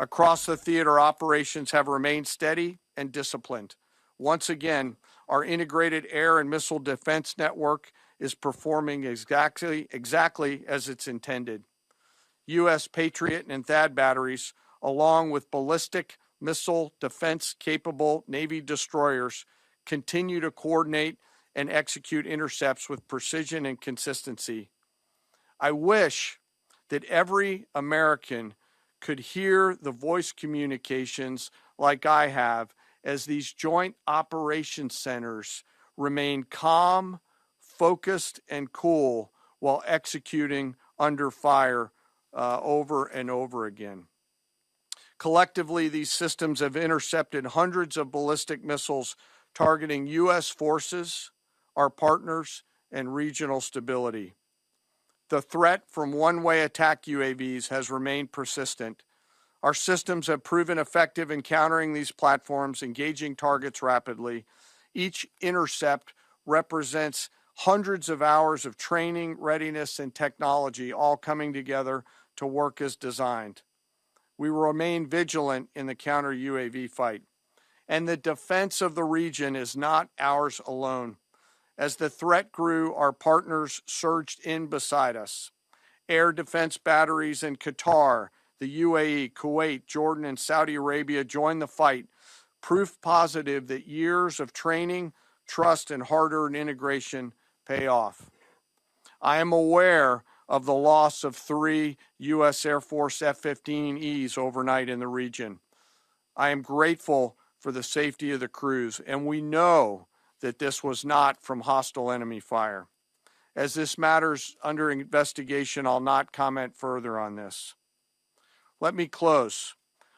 Across the theater, operations have remained steady and disciplined. Once again, our integrated air and missile defense network is performing exactly as it's intended. U.S. Patriot and THAAD batteries, along with ballistic missile defense-capable Navy destroyers, continue to coordinate and execute intercepts with precision and consistency. I wish that every American could hear the voice communications like I have as these joint operations centers remain calm, focused, and cool while executing under fire over and over again. Collectively, these systems have intercepted hundreds of ballistic missiles targeting U.S. forces, our partners, and regional stability. The threat from one-way attack UAVs has remained persistent. Our systems have proven effective in countering these platforms, engaging targets rapidly. Each intercept represents hundreds of hours of training, readiness, and technology all coming together to work as designed. We will remain vigilant in the counter-UAV fight. And the defense of the region is not ours alone. As the threat grew, our partners surged in beside us. Air defense batteries in Qatar, the UAE, Kuwait, Jordan, and Saudi Arabia joined the fight, proof positive that years of training, trust, and hard-earned integration pay off. I am aware of the loss of 3 U.S. Air Force F-15Es overnight in the region. I am grateful for the safety of the crews, and we know that this was not from hostile enemy fire. As this matter's under investigation, I'll not comment further on this. Let me close.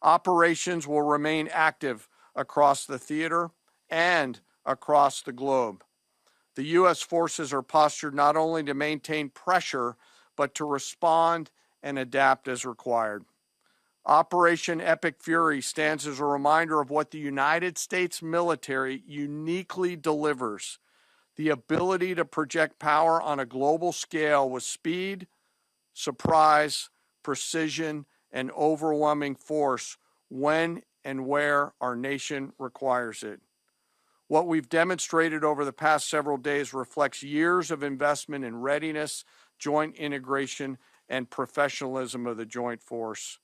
Operations will remain active across the theater and across the globe. The U.S. forces are postured not only to maintain pressure, but to respond and adapt as required. Operation Epic Fury stands as a reminder of what the United States military uniquely delivers: the ability to project power on a global scale with speed, surprise, precision, and overwhelming force when and where our nation requires it. What we've demonstrated over the past several days reflects years of investment in readiness, joint integration, and professionalism of the joint force.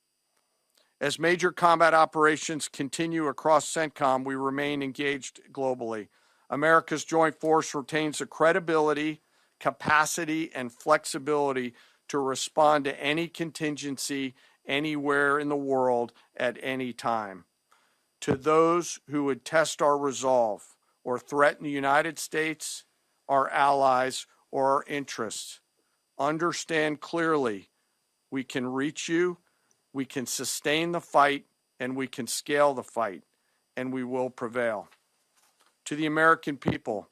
As major combat operations continue across CENTCOM, we remain engaged globally. America's joint force retains the credibility, capacity, and flexibility to respond to any contingency anywhere in the world at any time. To those who would test our resolve or threaten the United States, our allies, or our interests, understand clearly we can reach you, we can sustain the fight, and we can scale the fight, and we will prevail. To the American people,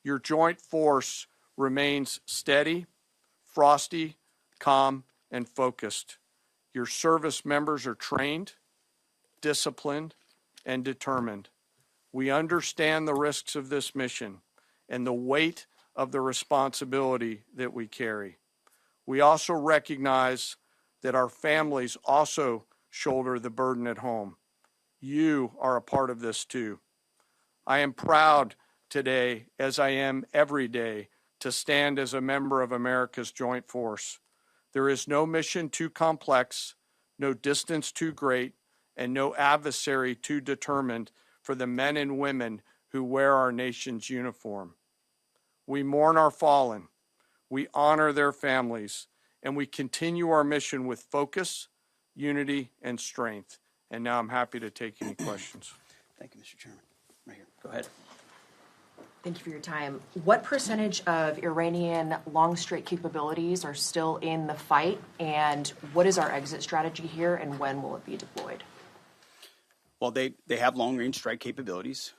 your joint force remains steady, frosty, calm, and focused. Your service members are trained, disciplined, and determined. We understand the risks of this mission and the weight of the responsibility that we carry. We also recognize that our families also shoulder the burden at home. You are a part of this too. I am proud today, as I am every day, to stand as a member of America's joint force. There is no mission too complex, no distance too great, and no adversary too determined for the men and women who wear our nation's uniform. We mourn our fallen, we honor their families, and we continue our mission with focus, unity, and strength. And now I'm happy to take any questions. Thank you, Mr. Chairman. Right here. Go ahead. Thank you for your time. What percentage of Iranian long-strike capabilities are still in the fight, and what is our exit strategy here, and when will it be deployed? Well, they have long-range strike capabilities,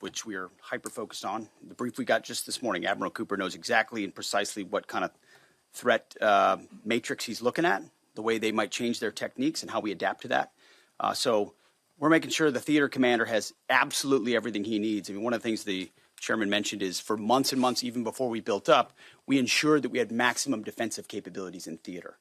which we are hyper-focused on. The brief we got just this morning, Admiral Cooper knows exactly and precisely what kind of threat matrix he's looking at, the way they might change their techniques, and how we adapt to that. So we're making sure the theater commander has absolutely everything he needs. I mean, one of the things the chairman mentioned is for months and months, even before we built up, we ensured that we had maximum defensive capabilities in theater.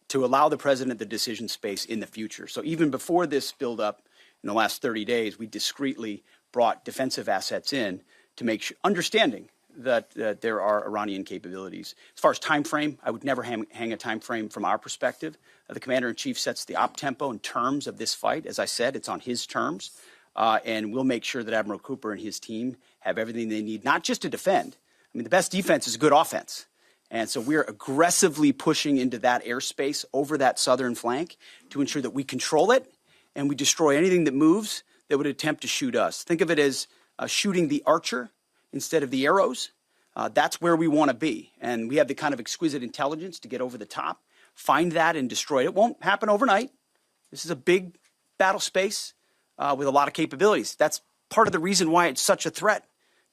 to allow the president the decision space in the future. So even before this buildup in the last 30 days, we discreetly brought defensive assets in to make sure, understanding that there are Iranian capabilities. As far as time frame, I would never hang a time frame from our perspective. The commander-in-chief sets the op tempo and terms of this fight. As I said, it's on his terms. And we'll make sure that Admiral Cooper and his team have everything they need, not just to defend. I mean, the best defense is good offense. And so we're aggressively pushing into that airspace over that southern flank to ensure that we control it and we destroy anything that moves that would attempt to shoot us. Think of it as shooting the archer instead of the arrows. That's where we want to be. And we have the kind of exquisite intelligence to get over the top, find that and destroy it. It won't happen overnight. This is a big battle space with a lot of capabilities. That's part of the reason why it's such a threat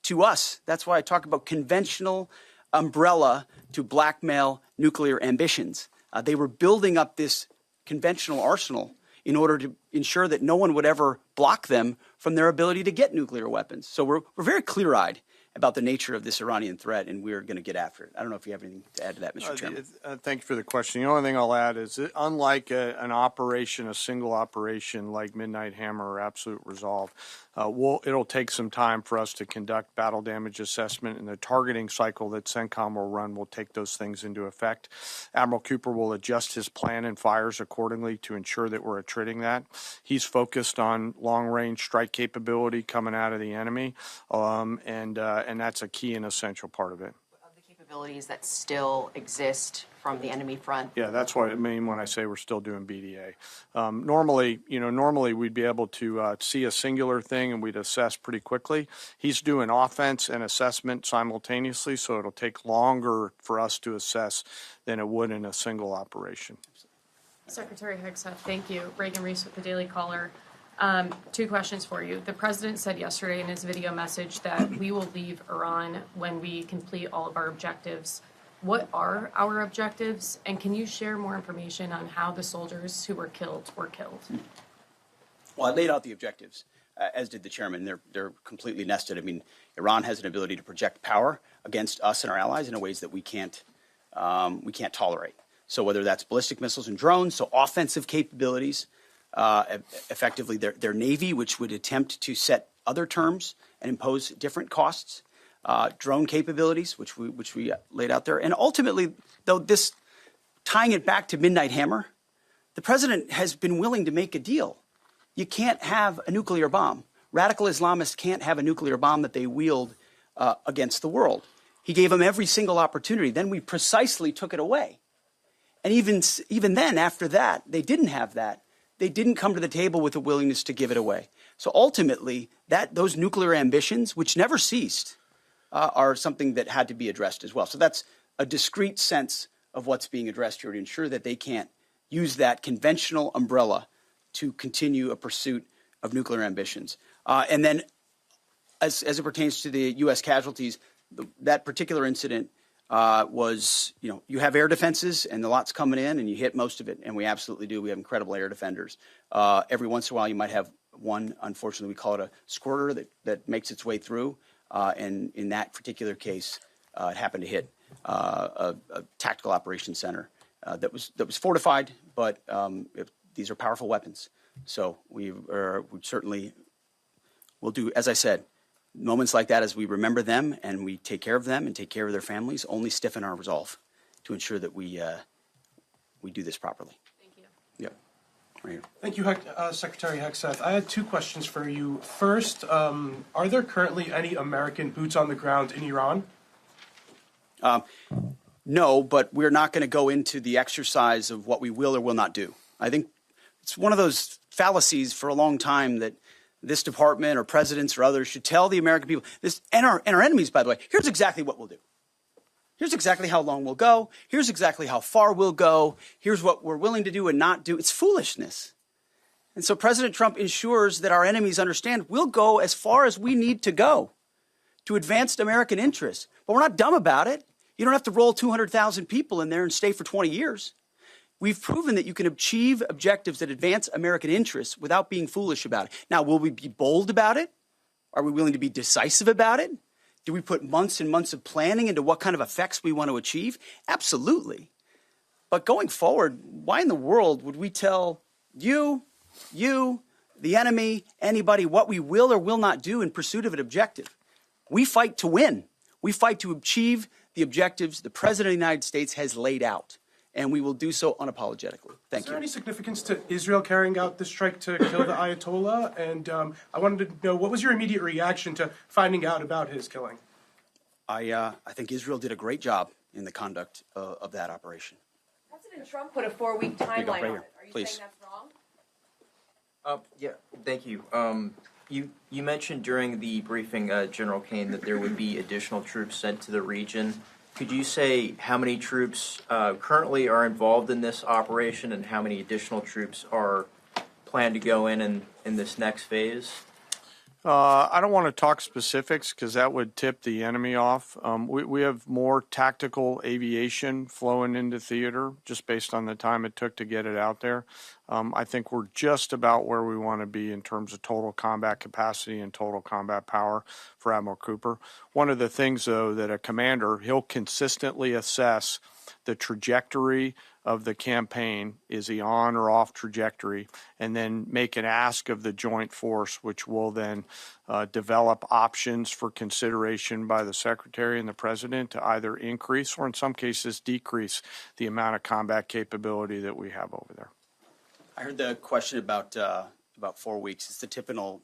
to us. That's why I talk about conventional umbrella to blackmail nuclear ambitions. They were building up this conventional arsenal in order to ensure that no one would ever block them from their ability to get nuclear weapons. So we're very clear-eyed about the nature of this Iranian threat, and we're going to get after it. I don't know if you have anything to add to that, Mr. Chairman. Thank you for the question. The only thing I'll add is that unlike an operation, a single operation like Midnight Hammer or Absolute Resolve, it'll take some time for us to conduct battle damage assessment, and the targeting cycle that CENTCOM will run will take those things into effect. Admiral Cooper will adjust his plan and fires accordingly to ensure that we're attriting that. He's focused on long-range strike capability coming out of the enemy, and that's a key and essential part of it. Of the capabilities that still exist from the enemy front. Yeah, that's what I mean when I say we're still doing BDA. Normally we'd be able to see a singular thing and we'd assess pretty quickly. He's doing offense and assessment simultaneously, so it'll take longer for us to assess than it would in a single operation. Secretary Hegseth, thank you. Reagan Reese with the Daily Caller. 2 questions for you. The president said yesterday in his video message that we will leave Iran when we complete all of our objectives. What are our objectives? And can you share more information on how the soldiers who were killed were killed? Well, I laid out the objectives, as did the chairman. They're completely nested. I mean, Iran has an ability to project power against us and our allies in ways that we can't tolerate. So whether that's ballistic missiles and drones, so offensive capabilities, effectively their Navy, which would attempt to set other terms and impose different costs, drone capabilities, which we laid out there. And ultimately, though, this tying it back to Midnight Hammer, the president has been willing to make a deal. You can't have a nuclear bomb. Radical Islamists can't have a nuclear bomb that they wield against the world. He gave them every single opportunity. Then we precisely took it away. And even then, after that, they didn't have that. They didn't come to the table with a willingness to give it away. So ultimately, those nuclear ambitions, which never ceased, are something that had to be addressed as well. So that's a discrete sense of what's being addressed here to ensure that they can't use that conventional umbrella to continue a pursuit of nuclear ambitions. And then as it pertains to the U.S. casualties, that particular incident was, you have air defenses and the lot's coming in and you hit most of it. And we absolutely do. We have incredible air defenders. Every once in a while, you might have one, unfortunately, we call it a squirter that makes its way through. And in that particular case, it happened to hit a tactical operations center that was fortified, but these are powerful weapons. So we certainly will do, as I said, moments like that, as we remember them and we take care of them and take care of their families, only stiffen our resolve to ensure that we do this properly. Thank you. Yep. Right here. Thank you, Secretary Hegseth. I had 2 questions for you. First, are there currently any American boots on the ground in Iran? No, but we're not going to go into the exercise of what we will or will not do. I think it's one of those fallacies for a long time that this department or presidents or others should tell the American people this, and our enemies, by the way, here's exactly what we'll do. Here's exactly how long we'll go. Here's exactly how far we'll go. Here's what we're willing to do and not do. It's foolishness. And so President Trump ensures that our enemies understand we'll go as far as we need to go to advance American interests. But we're not dumb about it. You don't have to roll 200,000 people in there and stay for 20 years. We've proven that you can achieve objectives that advance American interests without being foolish about it. Now, will we be bold about it? Are we willing to be decisive about it? Do we put months and months of planning into what kind of effects we want to achieve? Absolutely. But going forward, why in the world would we tell you, the enemy, anybody, what we will or will not do in pursuit of an objective? We fight to win. We fight to achieve the objectives the President of the United States has laid out, and we will do so unapologetically. Thank Is there you. any significance to Israel carrying out this strike to kill the Ayatollah? And I wanted to know, what was your immediate reaction to finding out about his killing? I think Israel did a great job in the conduct of that operation. President Trump put a 4-week you go, timeline right on here. it. Are you Please. saying that's wrong? Yeah, thank you. You mentioned during the briefing, General Caine, that there would be additional troops sent to the region. Could you say how many troops currently are involved in this operation and how many additional troops are planned to go in this next phase? I don't want to talk specifics because that would tip the enemy off. We have more tactical aviation flowing into theater just based on the time it took to get it out there. I think we're just about where we want to be in terms of total combat capacity and total combat power for Admiral Cooper. One of the things, though, that a commander, he'll consistently assess the trajectory of the campaign. Is he on or off trajectory? And then make an ask of the joint force, which will then develop options for consideration by the Secretary and the President to either increase or in some cases decrease the amount of combat capability that we have over there. I heard the question about 4 weeks. It's the typical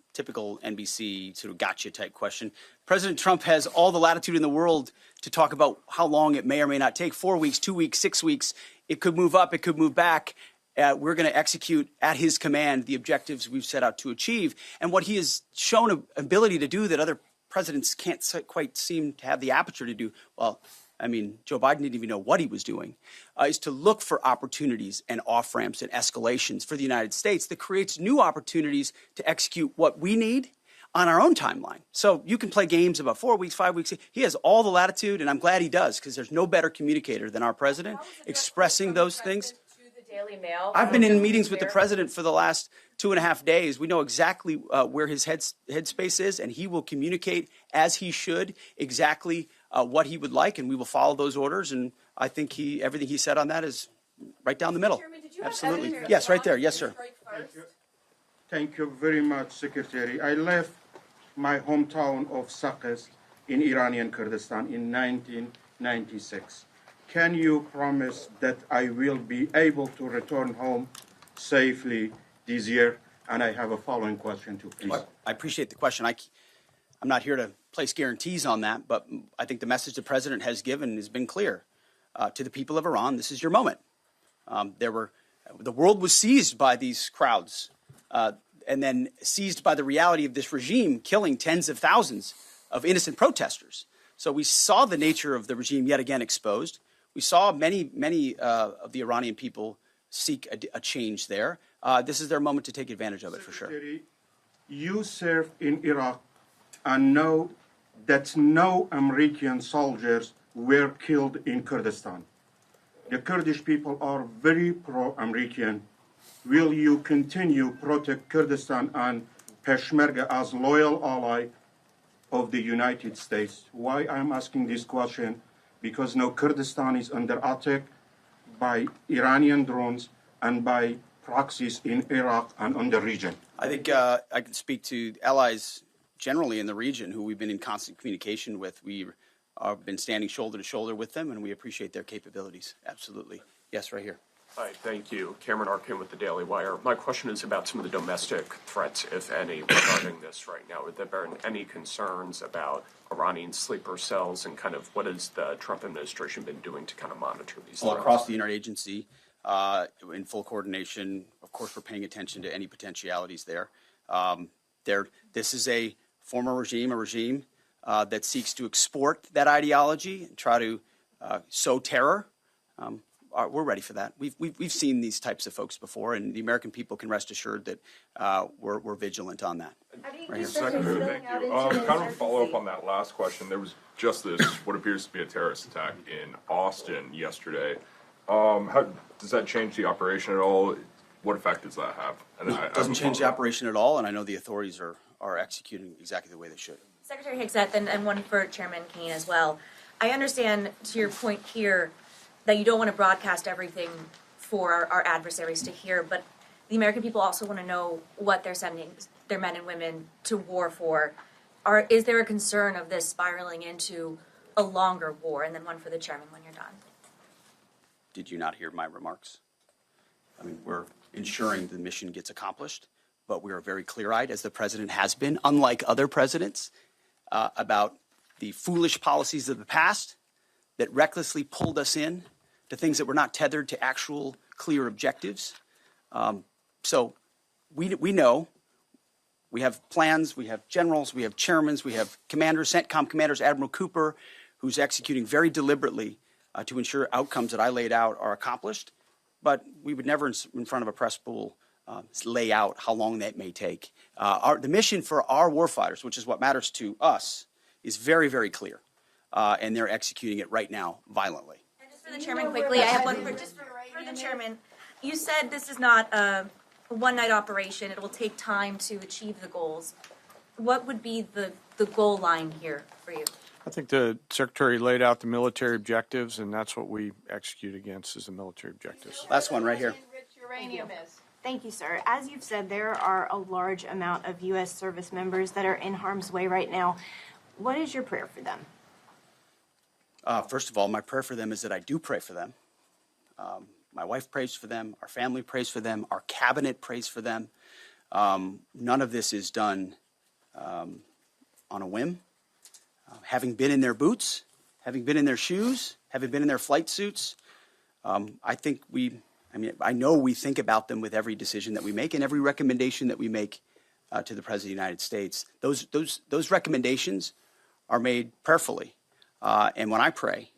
NBC sort of gotcha type question. President Trump has all the latitude in the world to talk about how long it may or may not take. 4 weeks, 2 weeks, 6 weeks. It could move up. It could move back. We're going to execute at his command the objectives we've set out to achieve. And what he has shown an ability to do that other presidents can't quite seem to have the aperture to do, well, I mean, Joe Biden didn't even know what he was doing, is to look for opportunities and off-ramps and escalations for the United States that creates new opportunities to execute what we need on our own timeline. So you can play games about 4 weeks, 5 weeks. He has all the latitude, and I'm glad he does, because there's no better communicator than our president expressing those things. Daily Mail. I've been in meetings with the president for the last 2.5 days. We know exactly where his headspace is, and he will communicate as he should exactly what he would like, and we will follow those orders. And I think everything he said on that is right down the middle. Chairman, did you have Absolutely. evidence Yes, right there. Yes, sir. Thank you very much, Secretary. I left my hometown of Sakis in Iranian Kurdistan in 1996. Can you promise that I will be able to return home safely this year? And I have a following question too, please. I appreciate the question. I'm not here to place guarantees on that, but I think the message the president has given has been clear to the people of Iran. This is your moment. The world was seized by these crowds, and then seized by the reality of this regime killing tens of thousands of innocent protesters. So we saw the nature of the regime yet again exposed. We saw many of the Iranian people seek a change there. This is their moment to take advantage of it, for sure. Secretary, you served in Iraq and know that no American soldiers were killed in Kurdistan. The Kurdish people are very pro-American. Will you continue protect Kurdistan and Peshmerga as loyal ally of the United States? Why I'm asking this question? Because now Kurdistan is under attack by Iranian drones and by proxies in Iraq and on the region. I think I can speak to allies generally in the region who we've been in constant communication with. We've been standing shoulder to shoulder with them, and we appreciate their capabilities. Absolutely. Yes, right here. Hi, thank you. Cameron Arkin with the Daily Wire. My question is about some of the domestic threats, if any, regarding this right now. Have there been any concerns about Iranian sleeper cells, and kind of what has the Trump administration been doing to kind of monitor these All threats? across the interagency, in full coordination. Of course, we're paying attention to any potentialities there. This is a former regime, a regime that seeks to export that ideology and try to sow terror. We're ready for that. We've seen these types of folks before, and the American people can rest assured that we're vigilant on that. Secretary, thank you. Kind of a follow-up on that last question. There was just this, what appears to be a terrorist attack in Austin yesterday. How does that change the operation at all? What effect does that have? And It doesn't change the operation at all, and I know the authorities are executing exactly the way they should. Secretary Hegseth, and one for Chairman Caine as well. I understand, to your point here, that you don't want to broadcast everything for our adversaries to hear, but the American people also want to know what they're sending their men and women to war for. Is there a concern of this spiraling into a longer war? And then one for the chairman when you're done. Did you not hear my remarks? I mean, we're ensuring the mission gets accomplished, but we are very clear-eyed, as the president has been, unlike other presidents, about the foolish policies of the past that recklessly pulled us in to things that were not tethered to actual clear objectives. So we know. We have plans, we have generals, we have chairmen, we have commanders, CENTCOM commanders, Admiral Cooper, who's executing very deliberately to ensure outcomes that I laid out are accomplished. But we would never, in front of a press pool, lay out how long that may take. The mission for our warfighters, which is what matters to us, is very, very clear. And they're executing it right now violently. And just for the chairman quickly, I have one for the chairman. You said this is not a one-night operation. It will take time to achieve the goals. What would be the goal line here for you? I think the Secretary laid out the military objectives, and that's what we execute against is the military objectives. Last one right here. Thank you, sir. As you've said, there are a large amount of U.S. service members that are in harm's way right now. What is your prayer for them? First of all, my prayer for them is that I do pray for them. My wife prays for them. Our family prays for them. Our cabinet prays for them. None of this is done on a whim. Having been in their boots, having been in their shoes, having been in their flight suits, I know we think about them with every decision that we make and every recommendation that we make to the President of the United States. Those recommendations are made prayerfully. And when I pray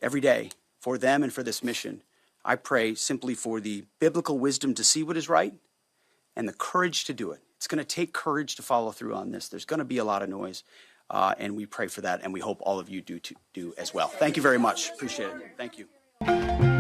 every day for them and for this mission, I pray simply for the biblical wisdom to see what is right and the courage to do it. It's going to take courage to follow through on this. There's going to be a lot of noise, and we pray for that, and we hope all of you do as well. Thank you very much. Appreciate it. Thank you.